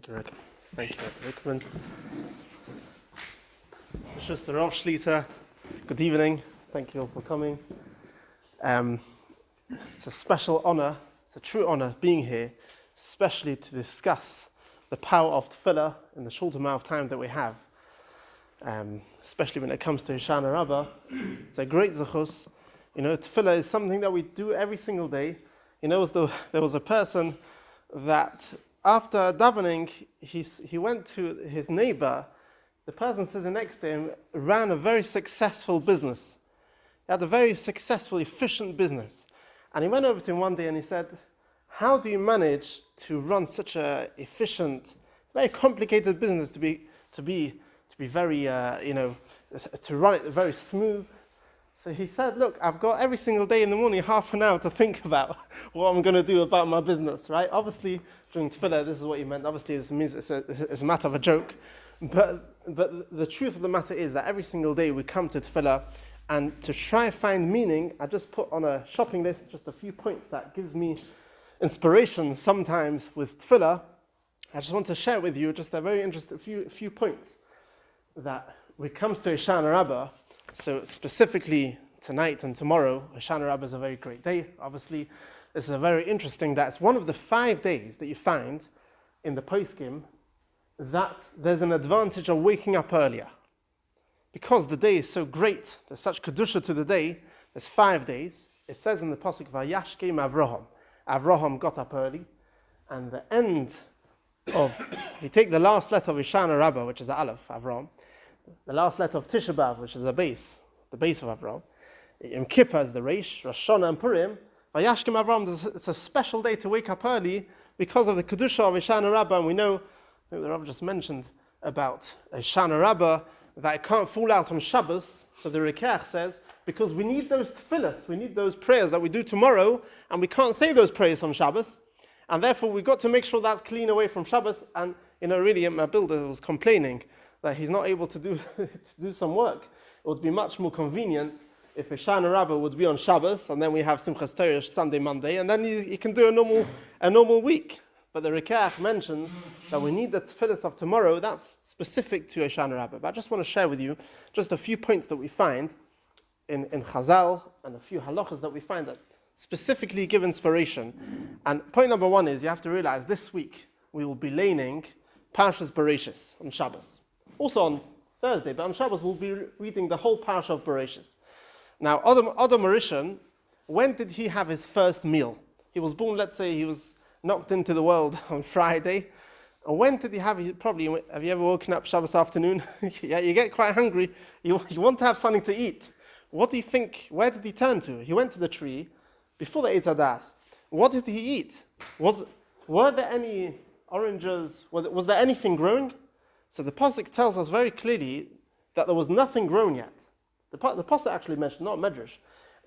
Thank you, Rabbi. Thank you, Rabbi Rickman. It's just the Rav Shlita. Good evening. Thank you all for coming. It's a special honor, it's a true honor being here, especially to discuss the power of Tefila in the short amount of time that we have. Especially when it comes to Hoshana Rabbah. It's a great zechus. You know, Tefila is something that we do every single day. You know, there was a person that after davening, he went to his neighbor. The person sitting next to him ran a very successful business. He had a very successful, efficient business. And he went over to him one day and he said, how do you manage to run such a efficient, very complicated business to be very, to run it very smooth? So he said, look, I've got every single day in the morning half an hour to think about what I'm going to do about my business, right? Obviously, during Tefillah, this is what he meant. Obviously, it's a matter of a joke. But the truth of the matter is that every single day we come to Tefillah, and to try and find meaning, I just put on a shopping list just a few points that gives me inspiration sometimes with Tefillah. I just want to share with you just a very interesting few points that when it comes to Hoshana Rabbah. So specifically tonight and tomorrow, Hoshana Rabbah is a very great day. Obviously, this is a very interesting, that's one of the 5 days that you find in the poskim that there's an advantage of waking up earlier. Because the day is so great, there's such kedusha to the day, there's 5 days. It says in the pasuk, Vayashkem Avraham. Avraham got up early, and the end of, if you take the last letter of Hoshana Rabbah, which is the Aleph, Avraham, the last letter of Tisha B'Av, which is the base of Avraham, Yom Kippur is the Reish, Rosh Hashanah and Purim, Vayashkem Avraham, it's a special day to wake up early because of the kedusha of Hoshana Rabbah, and we know, I think the Rav just mentioned about Hoshana Rabbah, that it can't fall out on Shabbos. So the Rikach says, because we need those tefillahs, we need those prayers that we do tomorrow, and we can't say those prayers on Shabbos, and therefore we've got to make sure that's clean away from Shabbos. And really, my builder was complaining that he's not able to do some work. It would be much more convenient if Hoshana Rabbah would be on Shabbos, and then we have Simchas Torah Sunday, Monday, and then you can do a normal week. But the Rikach mentions that we need the tefillahs of tomorrow. That's specific to Hoshana Rabbah. But I just want to share with you just a few points that we find in Chazal and a few halachas that we find that specifically give inspiration. And point number one is you have to realize this week we will be laning Parshas Bereshis on Shabbos. Also on Thursday, but on Shabbos we'll be reading the whole Parsha of Bereshis. Now, Adam Rishon, when did he have his first meal? He was born, let's say he was knocked into the world on Friday. And when did he have have you ever woken up Shabbos afternoon? Yeah, you get quite hungry. You want to have something to eat. What do you think? Where did he turn to? He went to the tree before the Eitz Hadas. What did he eat? Were there any oranges? Was there anything growing? So the pasuk tells us very clearly that there was nothing grown yet. The pasuk actually mentioned, not Medrash,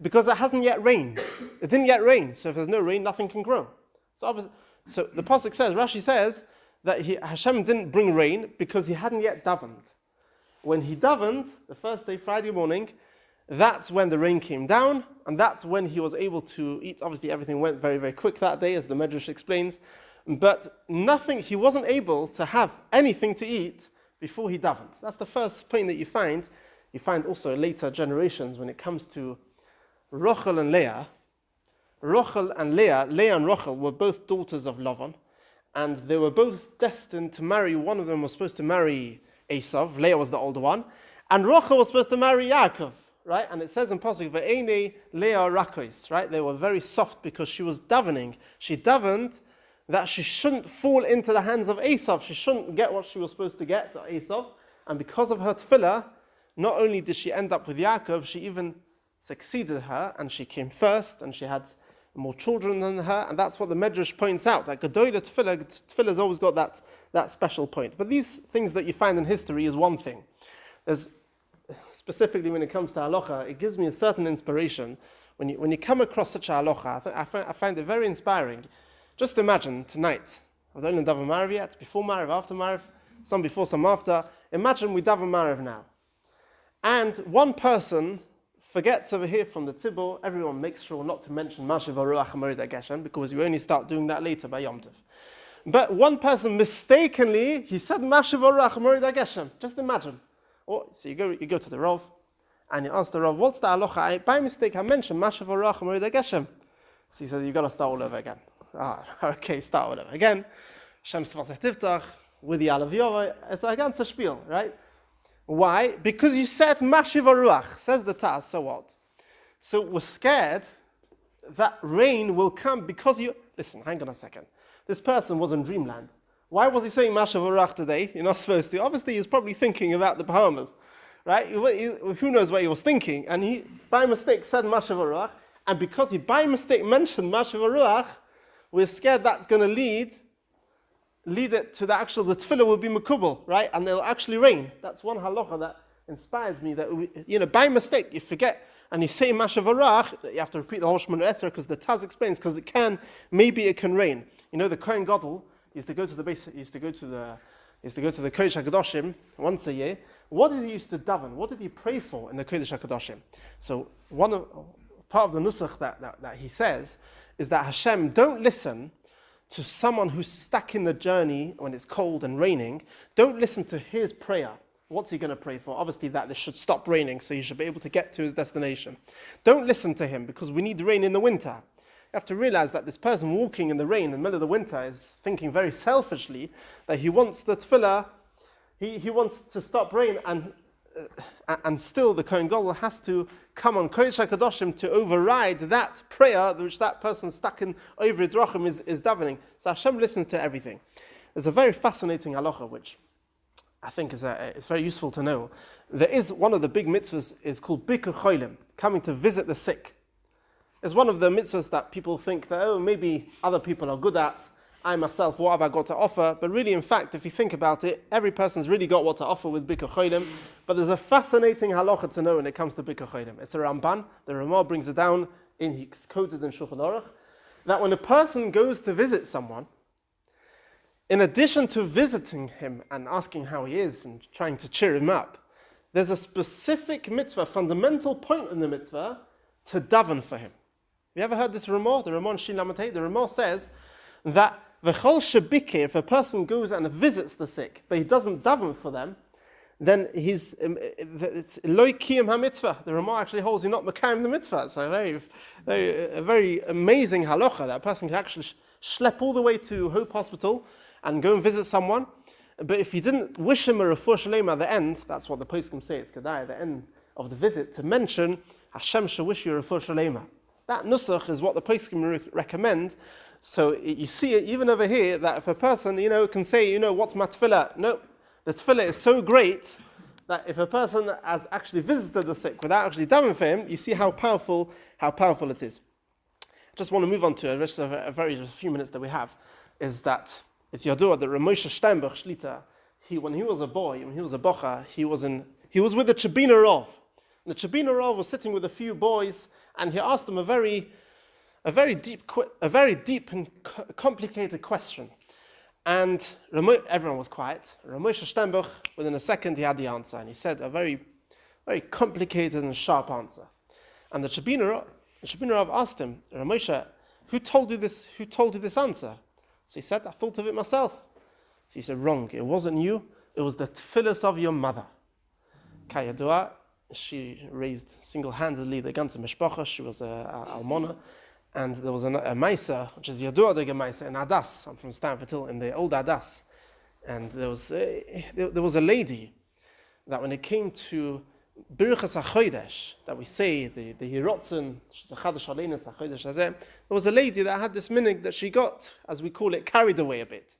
because it hasn't yet rained. It didn't yet rain. So if there's no rain, nothing can grow. So the pasuk says, Rashi says that Hashem didn't bring rain because he hadn't yet davened. When he davened, the first day, Friday morning, that's when the rain came down, and that's when he was able to eat. Obviously, everything went very, very quick that day, as the Medrash explains. But he wasn't able to have anything to eat before he davened. That's the first point that you find. You find also later generations when it comes to Rachel and Leah. Leah and Rachel were both daughters of Lavan, and they were both destined to marry. One of them was supposed to marry Esav. Leah was the older one, and Rachel was supposed to marry Yaakov, right? And it says in pasuk, "Ve'enei Leah rakos," right? They were very soft because she was davening. She davened that she shouldn't fall into the hands of Esav. She shouldn't get what she was supposed to get, Esav. And because of her tefillah, not only did she end up with Yaakov, she even succeeded her, and she came first, and she had more children than her, and that's what the Medrash points out, that Gedolah Tefillah's always got that special point. But these things that you find in history is one thing. There's, specifically when it comes to halacha, it gives me a certain inspiration. When you come across such a halacha, I find it very inspiring. Just imagine tonight, I don't know daven Marav yet, before Marav, after Marav, some before, some after. Imagine we daven Marav now. And one person forgets over here from the tzibur, everyone makes sure not to mention Mashiv Ruach HaMorid Geshem, because you only start doing that later by Yom Tov. But one person mistakenly, he said Mashiv Orach Morid HaGeshem. Just imagine. So you go to the Rav, and you ask the Rav, what's the halacha? By mistake, I mentioned Mashiv Orach Morid HaGeshem. So he says, you've got to start all over again. Okay, start all over again. Shem Svatach Tiftach, with the Alav Yova, it's a ganze Spiel, right? Why? Because you said Mashiv Orach, says the Taz, so what? So we're scared that rain will come because you... Listen, hang on a second. This person was in dreamland. Why was he saying Mashav Orach today? You're not supposed to. Obviously, he was probably thinking about the Bahamas, right? Who knows what he was thinking? And he, by mistake, said Mashav Orach. And because he, by mistake, mentioned Mashav Orach, we're scared that's going to lead it to the Tefila will be Mekubal, right? And it'll actually rain. That's one halacha that inspires me that, by mistake, you forget and you say Mashav Orach, you have to repeat the whole Shemona Esrei because the Taz explains, because maybe it can rain. The Kohen Gadol used to go to the Kodesh HaKadoshim once a year. What did he used to daven? What did he pray for in the Kodesh HaKadoshim? So part of the nusach that he says is that Hashem, don't listen to someone who's stuck in the journey when it's cold and raining. Don't listen to his prayer. What's he going to pray for? Obviously that this should stop raining so he should be able to get to his destination. Don't listen to him because we need rain in the winter. You have to realize that this person walking in the rain in the middle of the winter is thinking very selfishly that he wants the tefillah, he wants to stop rain, and still the Kohen Gadol has to come on Kodesh HaKadoshim to override that prayer which that person stuck in over Drachim is davening. So Hashem listens to everything. There's a very fascinating halacha which I think it's very useful to know. There is one of the big mitzvahs is called Bikur Cholim, coming to visit the sick. It's one of the mitzvahs that people think that, maybe other people are good at. I myself, what have I got to offer? But really, in fact, if you think about it, every person's really got what to offer with Bikur Cholim. But there's a fascinating halacha to know when it comes to Bikur Cholim. It's a Ramban. The Ramah brings it down, it's quoted in Shulchan Aruch, that when a person goes to visit someone, in addition to visiting him and asking how he is and trying to cheer him up, there's a specific mitzvah, fundamental point in the mitzvah, to daven for him. Have you ever heard this Ramah? The Ramah in Shin Lamed Hey? The Ramah says that v'chol shebikir, if a person goes and visits the sick, but he doesn't daven for them, then it's loy kiyum ha-mitzvah. The Ramah actually holds you're not mekayim the mitzvah. It's a very amazing halacha that a person can actually schlep all the way to Hope Hospital and go and visit someone. But if you didn't wish him a refuah shalema at the end, that's what the poskim say, it's kedai, at the end of the visit, to mention Hashem shall wish you a refuah shalema. That nusach is what the poskim recommend. So you see it even over here, that if a person, can say, what's my tefillah? No, the tefillah is so great that if a person has actually visited the sick without actually davening for him, you see how powerful it is. I just want to move on to a few minutes that we have, is that it's Yadua that Ramosha Steinbach Shlita, when he was a boy, when he was a bocha, he was with the Chabina Rav. And the Chabina Rav was sitting with a few boys, and he asked them a very deep and complicated question. And everyone was quiet. Ramosha Steinbach, within a second, he had the answer, and he said a very, very complicated and sharp answer. And the Chabina Rav asked him, Ramosha, who told you this answer? So he said, I thought of it myself. So he said, wrong. It wasn't you. It was the tefillas of your mother. Kayadua, she raised single-handedly the ganze mishpacha. She was a almona. And there was a maisa, which is Yadua de Gemaisa, in Adas. I'm from Stanford Hill, in the old Adas. And there was a lady that when it came to Birchas HaChodesh, that we say, the Hirotzen, the Chadash Aleinu, HaChodesh Hazeh, there was a lady that had this minig that she got, as we call it, carried away a bit.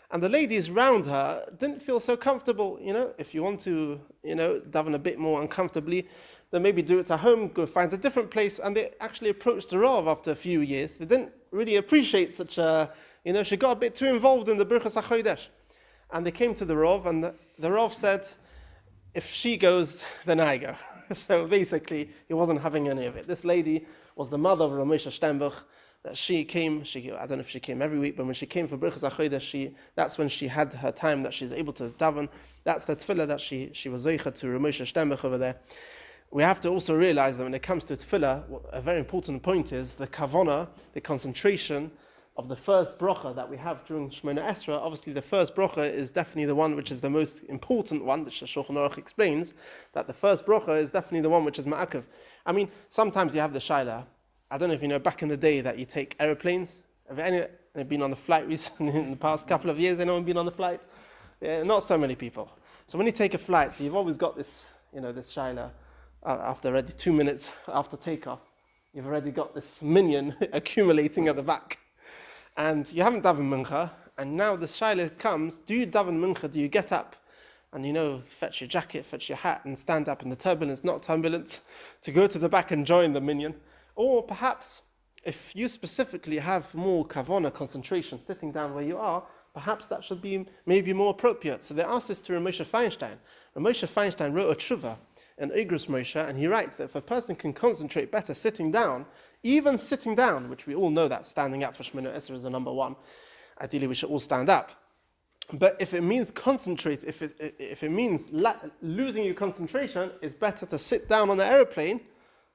And the ladies round her didn't feel so comfortable. If you want to, daven a bit more uncomfortably, then maybe do it at home, go find a different place. And they actually approached the Rav after a few years. They didn't really appreciate such a, she got a bit too involved in the Birchas HaChodesh. And they came to the Rav, and the Rav said, if she goes, then I go. So basically, he wasn't having any of it. This lady was the mother of Ramosha Steinbach. That she came, I don't know if she came every week, but when she came for Birchas HaChodesh, that's when she had her time that she's able to daven. That's the tefillah that she was zeicha to Ramosha Steinbach over there. We have to also realize that when it comes to tefillah, a very important point is the kavanah, the concentration, of the first bracha that we have during Shemona Esrei, obviously the first bracha is definitely the one which is the most important one. The Shulchan Aruch explains that the first bracha is definitely the one which is ma'akev. I mean, sometimes you have the shaila. I don't know if you know, back in the day that you take aeroplanes. Have anyone been on a flight recently in the past couple of years? Anyone been on a flight? Yeah, not so many people. So when you take a flight, so you've always got this, this shaila after already 2 minutes after takeoff. You've already got this minion accumulating at the back. And you haven't daven mincha, and now the shaila comes, do you daven mincha, do you get up and fetch your jacket, fetch your hat and stand up in the turbulence, not turbulence, to go to the back and join the minion? Or perhaps, if you specifically have more kavana, concentration, sitting down where you are, perhaps that should be maybe more appropriate. So they asked this to Ramosha Feinstein. Ramosha Feinstein wrote a tshuva in Igros Moshe, and he writes that if a person can concentrate better sitting down, even sitting down, which we all know that standing up for Shemona Esrei is the number one, ideally we should all stand up. But if it means concentrate, if it means losing your concentration, it's better to sit down on the aeroplane.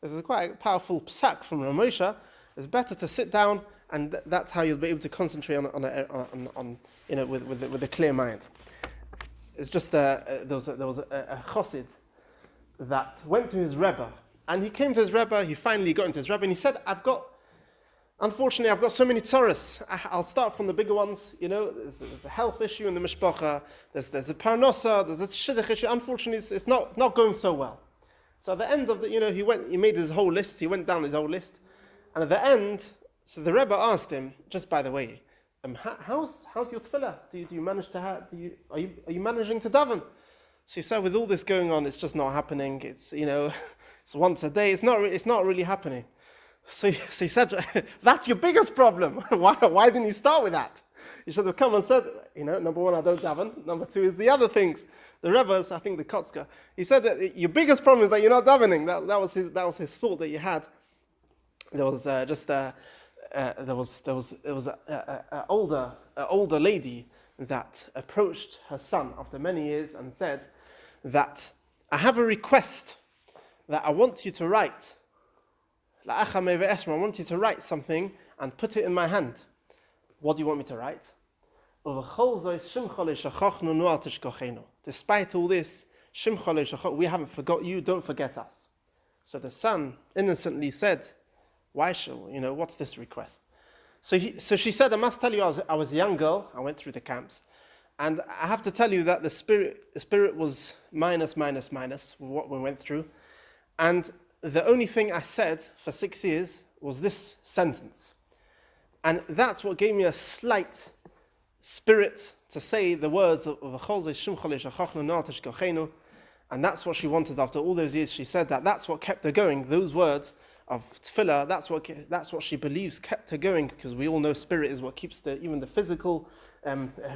This is quite a powerful psak from Ramosha. It's better to sit down, and that's how you'll be able to concentrate with a clear mind. It's just there was a chassid that went to his Rebbe, and he came to his Rebbe. He finally got into his Rebbe, and he said, Unfortunately, I've got so many tzoros. I'll start from the bigger ones. There's a health issue in the mishpacha. There's a parnosa. There's a shidduch issue. Unfortunately, it's not going so well. So at the end of he made his whole list. He went down his whole list, and at the end, so the Rebbe asked him, just by the way, how's your tefillah? Do you manage to are you managing to daven? So he said, with all this going on, it's just not happening. It's it's once a day. It's not really happening. So he said, that's your biggest problem. Why didn't you start with that? You should have come and said, number one, I don't daven. Number two is the other things. The Rebbe's, I think the Kotzker, he said that your biggest problem is that you're not davening. That was his thought that you had. There was an older lady that approached her son after many years and said that I have a request that I want you to write. I want you to write something and put it in my hand. What do you want me to write? Despite all this, we haven't forgot you, don't forget us. So the son innocently said, why what's this request? So she said, I must tell you, I was a young girl, I went through the camps, and I have to tell you that the spirit was minus what we went through. And the only thing I said for 6 years was this sentence. And that's what gave me a slight spirit to say the words of and that's what she wanted after all those years. She said that's what kept her going. Those words of Tefila, that's what she believes kept her going, because we all know spirit is what keeps even the physical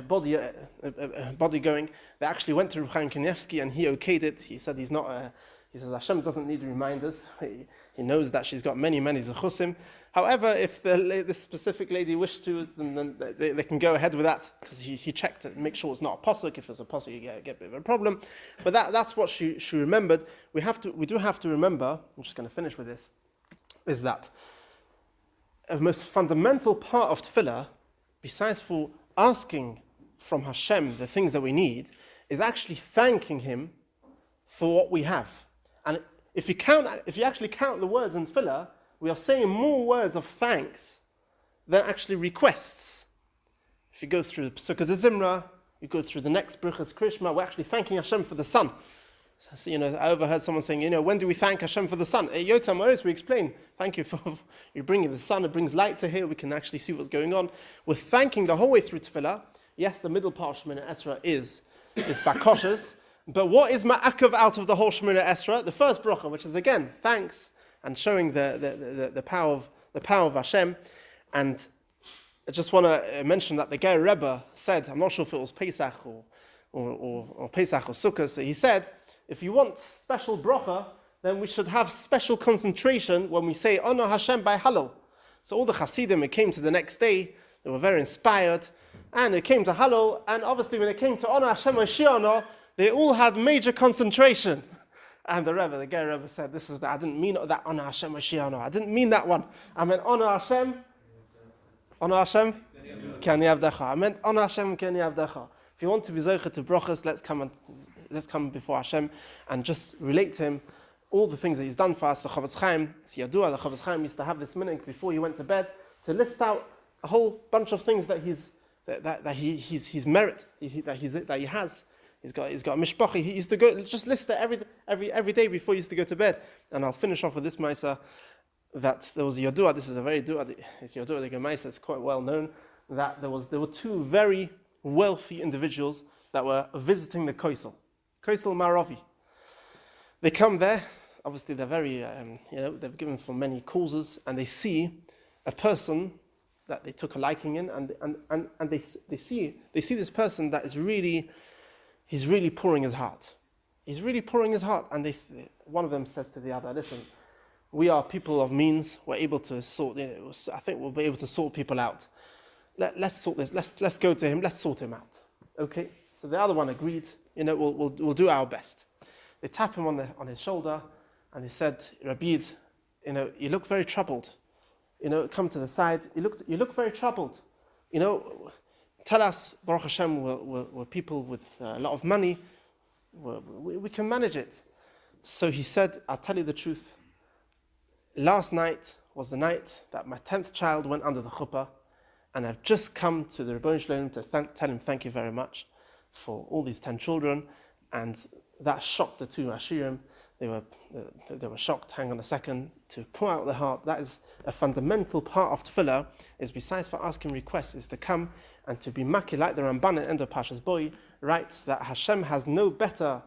body going. They actually went to Reb Chaim Kanievsky and he okayed it. He said he says Hashem doesn't need reminders. He knows that she's got many zechusim. However, if this specific lady wished to, then they can go ahead with that, because he checked it, make sure it's not a pasuk. If it's a pasuk, you get a bit of a problem. But that's what she remembered. We do have to remember. I'm just going to finish with this. Is that a most fundamental part of tefillah, besides for asking from Hashem the things that we need, is actually thanking Him for what we have. And if you actually count the words in tefillah, we are saying more words of thanks than actually requests. If you go through the Pesukah de Zimra, you go through the next Bruchas Krishma, we're actually thanking Hashem for the sun. So, I overheard someone saying, when do we thank Hashem for the sun? At Yotam Oris, we explain, thank you for you bringing the sun. It brings light to here. We can actually see what's going on. We're thanking the whole way through tefillah. Yes, the middle part of Shemona Esrei is bakoshes. But what is ma'akav out of the whole Shemona Esrei? The first bracha, which is again thanks and showing the power of Hashem. And I just want to mention that the Ger Rebbe said, I'm not sure if it was Pesach or Pesach or Sukkot. So he said, if you want special bracha, then we should have special concentration when we say Honor Hashem by Hallel. So all the Hasidim, it came to the next day, they were very inspired, and it came to Hallel, and obviously when it came to Honor Hashem Mashiach, they all had major concentration. And the Ger Rebbe said, I didn't mean that Honor Hashem Mashiach, I didn't mean that one. I meant Honor Hashem Honor Hashem, K'ani Avdecha. I meant Honor Hashem, K'ani Avdecha. If you want to be zocher to brachas, let's come before Hashem and just relate to Him all the things that He's done for us. The Chavetz Chaim, it's Yadua, the Chavetz Chaim used to have this minute before he went to bed to list out a whole bunch of things that he's merit, that he has. He's got a mishpacha. He used to go just list it every day before he used to go to bed. And I'll finish off with this ma'isa that there was a Yadua. This is a very Yadua. It's Yadua the ma'isa. It's quite well known that there were two very wealthy individuals that were visiting the Koisel Maravi. They come there. Obviously, they're very they're given for many causes, and they see a person that they took a liking in, and they see this person that is he's really pouring his heart. He's really pouring his heart, and one of them says to the other, "Listen, we are people of means. We're able to sort. I think we'll be able to sort people out. Let's sort this. Let's go to him. Let's sort him out." Okay. So the other one agreed. We'll do our best. They tap him on his shoulder, and they said, "Rabbi, you look very troubled. Come to the side. You look very troubled. Tell us, Baruch Hashem, we're people with a lot of money. We can manage it." So he said, "I'll tell you the truth. Last night was the night that my 10th child went under the chuppah, and I've just come to the Rebbeinu Shalom to tell him thank you very much for all these 10 children." And that shocked the two Ashirim. They were shocked. Hang on a second. To pour out the heart, that is a fundamental part of Tefillah, is besides for asking requests, is to come and to be maki, like the Ramban in Endo Pashas Boi writes that Hashem has no better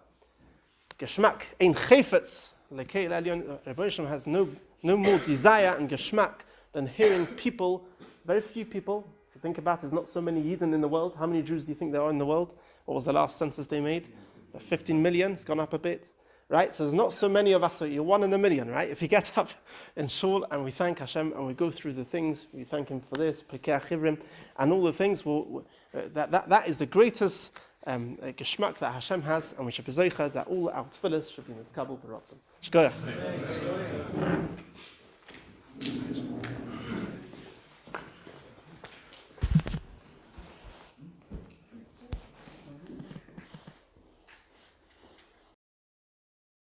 geschmack, ein chayfetz, lekei l'elyon. Rebbeinu Shalom has no more desire and geschmack than hearing people, very few people. If you think about it, there's not so many Yidden in the world. How many Jews do you think there are in the world? What was the last census they made? 15 million. It's gone up a bit. Right? So there's not so many of us, so you're one in a million, right? If you get up in shul and we thank Hashem and we go through the things, we thank Him for this, Pekei Achivrim, and all the things, that is the greatest geschmack that Hashem has, and we should be zeicha that all our tefillas should be in this kabul b'ratzon. Shkoyach.